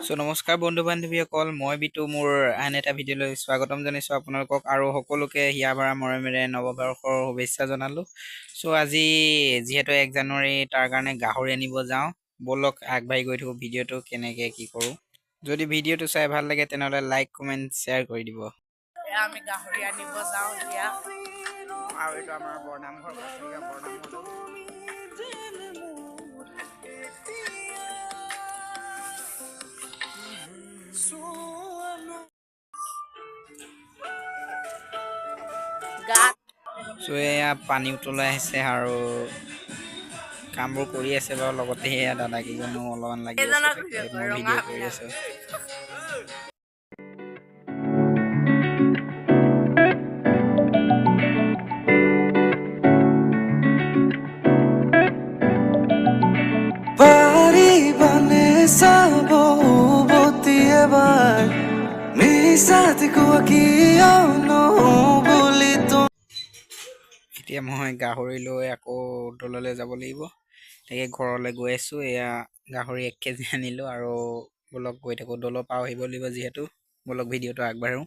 নমস্কাৰ বন্ধু বান্ধৱীসকল, মই বিতু মোৰ আন এটা ভিডিঅ'লৈ স্বাগতম জনাইছোঁ আপোনালোকক আৰু সকলোকে হিয়া ভৰা মৰমেৰে নৱবৰ্ষৰ শুভেচ্ছা জনালোঁ। আজি যিহেতু 1 জানুৱাৰী তাৰ কাৰণে গাহৰি আনিব যাওঁ, বলক আগবাঢ়ি গৈ থাকোঁ ভিডিঅ'টো কেনেকৈ কি কৰোঁ। যদি ভিডিঅ'টো চাই ভাল লাগে তেনেহ'লে লাইক কমেণ্ট শ্বেয়াৰ কৰি দিব। আমি গাহৰি আনিব যাওঁ এতিয়া আৰু এইটো আমাৰ বৰনামঘৰ বৰনামঘৰ এয়া পানী উতলাই আহিছে আৰু কামবোৰ কৰি আছে বাৰু, লগতে সেয়া দাদাকেইজনো অলপমান লাগি আছে, মই ভিডিঅ' কৰি আছোঁ। এতিয়া মই গাহৰি লৈ আকৌ দললৈ যাব লাগিব, তাকে ঘৰলৈ গৈ আছোঁ। এয়া গাহৰি 1 কেজি আনিলোঁ আৰু বলক গৈ থাকোঁ, দলৰ পাৰ আহিব লাগিব যিহেতু, বলক ভিডিঅ'টো আগবাঢ়োঁ।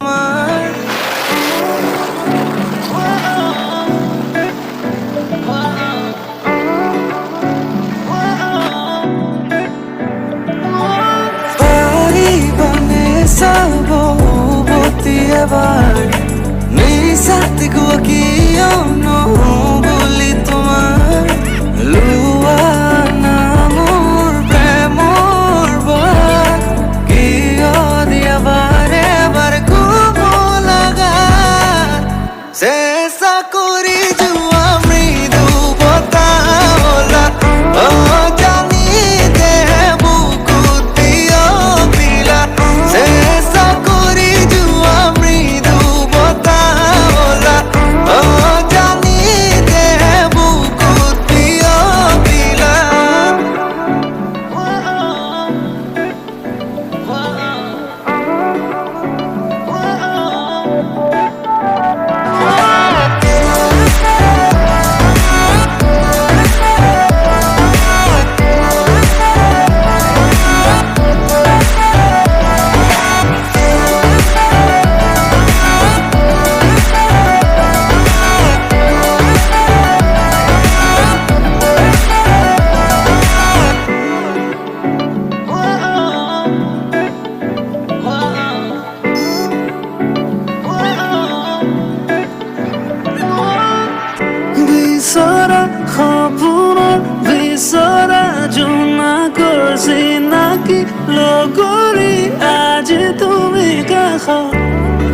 লগৰী আজি তুমি কাষত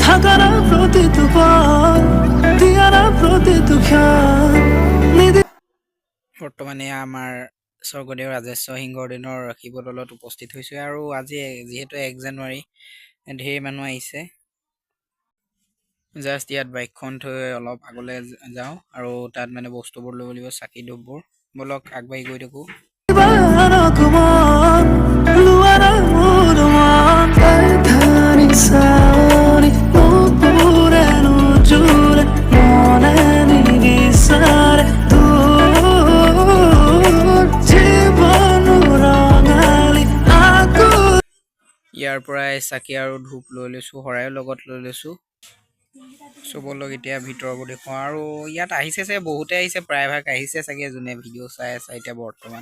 থাকাৰ প্ৰতিটো পল দিয়াৰ প্ৰতিটো ক্ষণ। বৰ্তমানে আমাৰ স্বৰ্গদেউ ৰাজেশ্বৰ সিংহৰ দিনৰ শিৱদৌলত উপস্থিত হৈছোঁ আৰু আজি যিহেতু 1 জানুৱাৰী ঢেৰ মানুহ আহিছে। জাষ্ট ইয়াত বাইকখন থৈ অলপ আগলৈ যাওঁ আৰু তাত মানে বস্তুবোৰ ল'ব লাগিব, চাকি ধূপবোৰ। বলক আগবাঢ়ি গৈ থাকোঁ। ইয়াৰ পৰাই চাকি আৰু ধূপ লৈ লৈছোঁ, শৰাইও লগত লৈ লৈছোঁ। বলক এতিয়া ভিতৰবোৰ দেখুৱাওঁ। আৰু ইয়াত আহিছে চাগে, বহুতে আহিছে, প্ৰায়ভাগ আহিছে চাগে যোনে ভিডিঅ' চাই আছে এতিয়া বৰ্তমান।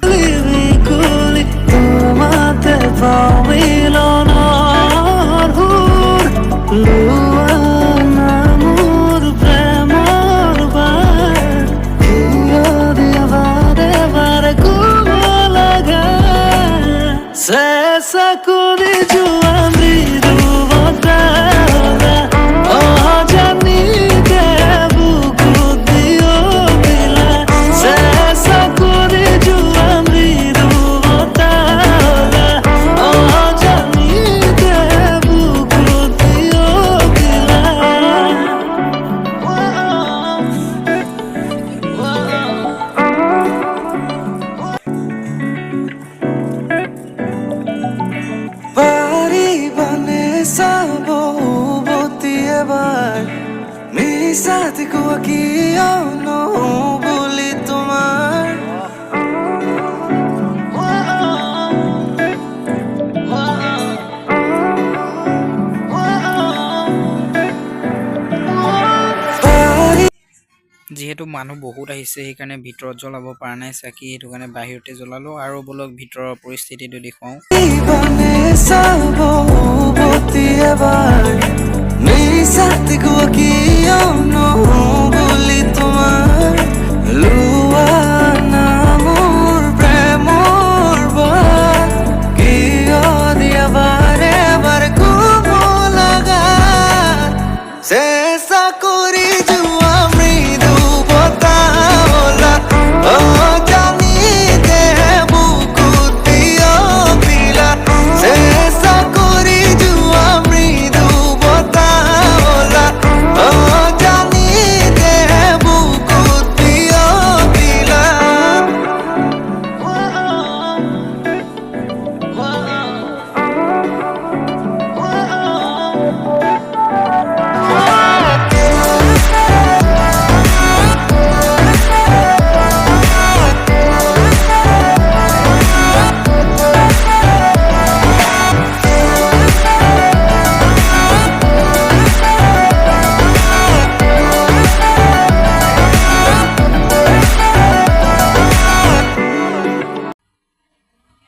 যিহেতু মানুহ বহুত আহিছে সেইকাৰণে ভিতৰত জ্বলাব পৰা নাই চাকি, সেইটো কাৰণে বাহিৰতে জ্বলালো। আৰু বলক ভিতৰৰ পৰিস্থিতিটো দেখুৱাওঁ। बने सबती এবাৰ মিছাত কিয় বুলি তোমাৰ লোৱা নামৰ প্ৰেমৰ বাৰ কিয় দিয়া বাৰে বাৰ কব লগা চেষ্টা কৰি যোৱা মৃদু বতাহলা জানি দেহে বুকুত প্ৰিয় পিলা চেষ্টা কৰি যোৱা মৃদু বতাহলা জানি দেহে বুকুত প্ৰিয় পিলা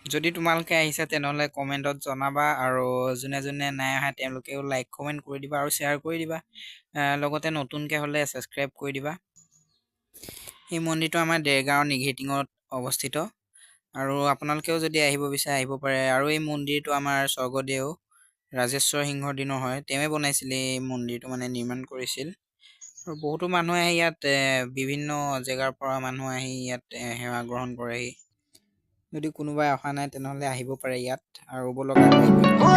যদি তোমালোকে আহিছা তেনেহ'লে কমেণ্টত জনাবা, আৰু যোনে যোনে নাই অহা তেওঁলোকেও লাইক কমেণ্ট কৰি দিবা আৰু শ্বেয়াৰ কৰি দিবা। লগতে নতুনকৈ হ'লে ছাবস্ক্ৰাইব কৰি দিবা। এই মন্দিৰটো আমাৰ দেৰগাঁৱৰ নিঘেটিঙত অৱস্থিত, আৰু আপোনালোকেও যদি আহিব বিচাৰে আহিব পাৰে। আৰু এই মন্দিৰটো আমাৰ স্বৰ্গদেউ ৰাজেশ্বৰ সিংহৰ দিনৰ হয়, তেওঁৱে বনাইছিল এই মন্দিৰটো, মানে নিৰ্মাণ কৰিছিল। আৰু বহুতো মানুহে আহি ইয়াত বিভিন্ন জেগাৰ পৰা মানুহ আহি ইয়াত সেৱা গ্ৰহণ কৰেহি। যদি কোনোবাই অহা নাই তেনেহ'লে আহিব পাৰে ইয়াত। আৰু বলক আগুৱাই গৈ থাকোঁ।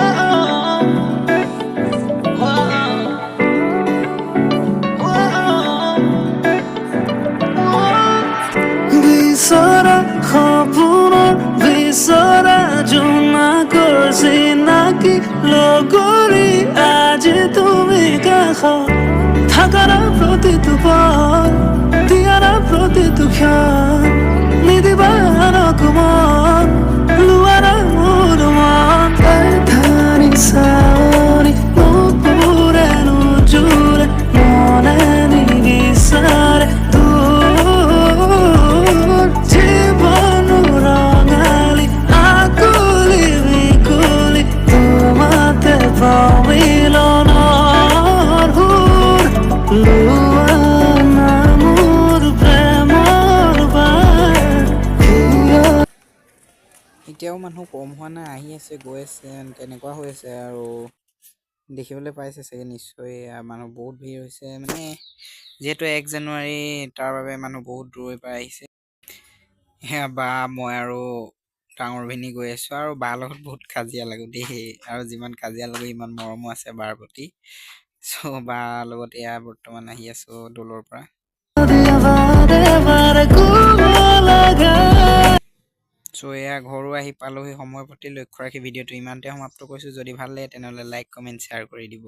বিচৰা সপোনৰ বিচৰা জোনাকৰ চিনাকি লগৰী আজি তুমি কাষত থাকাৰ প্ৰতিটো পল দিয়াৰ প্ৰতিটো ক্ষণ নিদিবা নকুমন লোৱাৰ মোৰ মন ধানি চাৰি নুপুৰে নুজুৰে মনে নিবিচাৰে জীবন ৰঙালী আকুলি বিকুলি তোমাতে পামিলনৰ সুৰ লোৱা নামৰ প্ৰেমৰ বাৰ এতিয়াও মানুহ কম হোৱা নাই, আহি আছে গৈ আছে তেনেকুৱা হৈ আছে। আৰু দেখিবলৈ পাইছে চাগে নিশ্চয় মানুহ বহুত ভিৰ হৈছে, মানে যিহেতু 1 জানুৱাৰী তাৰ বাবে মানুহ বহুত দূৰৈৰ পৰা আহিছে। সেয়া বা মই আৰু ডাঙৰ ভিনি গৈ আছো, আৰু বাৰ লগত বহুত কাজিয়া লাগো দেই, আৰু যিমান কাজিয়া লাগো ইমান মৰমো আছে বাৰ প্ৰতি। চ' বাৰ লগত এয়া বৰ্তমান আহি আছো দৌলৰ পৰা। চ' এয়া ঘৰো আহি পালোহি। সময়ৰ প্ৰতি লক্ষ্য ৰাখি ভিডিঅ'টো ইমানতে সমাপ্ত কৰিছোঁ। যদি ভাল লাগে তেনেহ'লে লাইক কমেণ্ট শ্বেয়াৰ কৰি দিব।